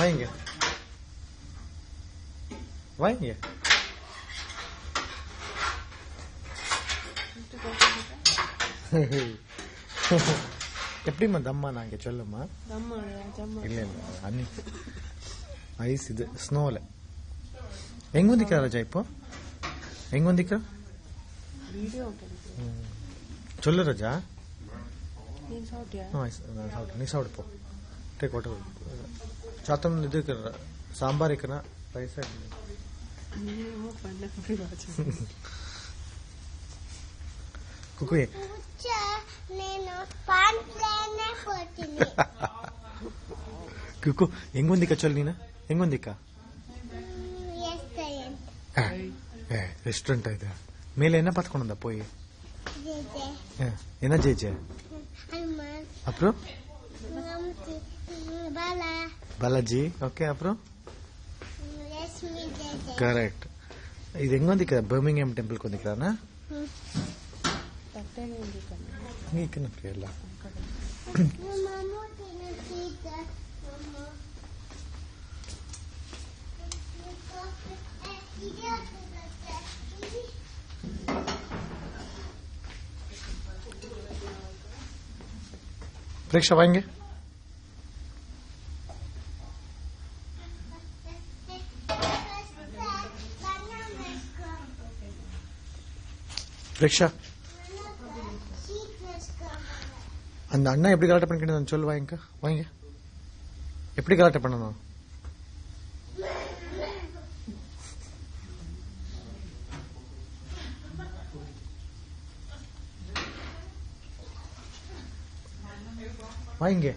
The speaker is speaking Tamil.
வாங்க வாங்க. எப்படிம்மா தம்மா நாங்க சொல்லுமா? இல்ல இல்ல அன்னி ஐஸ் இது ஸ்னோல ಹೆಂಗ್ ಹೊಂದಿಕ್ರ ರಜಾ ಇಪ್ಪ ಹೆಂಗ್ ಹೊಂದಿಕ್ರ ಚೊಲ್ಲು ರಜಾ ನೀ ಸಾವ್ಡ್ ಪೋ ಟೇಕ್ ವಾಟರ್ ಚಾತಮ್ ಇದು ಸಾಂಬಾರ್ ಇಕ್ಕನ ರೈಸ್ ಕುಕುಯೆ ಕುಕು ಹೆಂಗ್ ಹೊಂದಿಕ ಚೊಲ್ ನೀನ ಹೆಂಗ್ ಹೊಂದಿಕ ரெஸ்டாரண்ட் இது மேல என்ன பார்த்து கொண்டு வந்தா போய் என்ன ஜெயிச்ச அப்புறம் பாலாஜி ஓகே அப்புறம் கரெக்ட் இது எங்க வந்துக்க பர்மிங்ஹாம் டெம்பிள்க்கு வந்துக்கிறானா நீக்கு நப்பியல்ல परीक्षा आएंगे परीक्षा அந்த அண்ணா எப்படி கலாட்ட பண்ணிக்கணும் சொல்லு வாங்க வாங்க எப்படி கலாட்ட பண்ணணும் வாங்க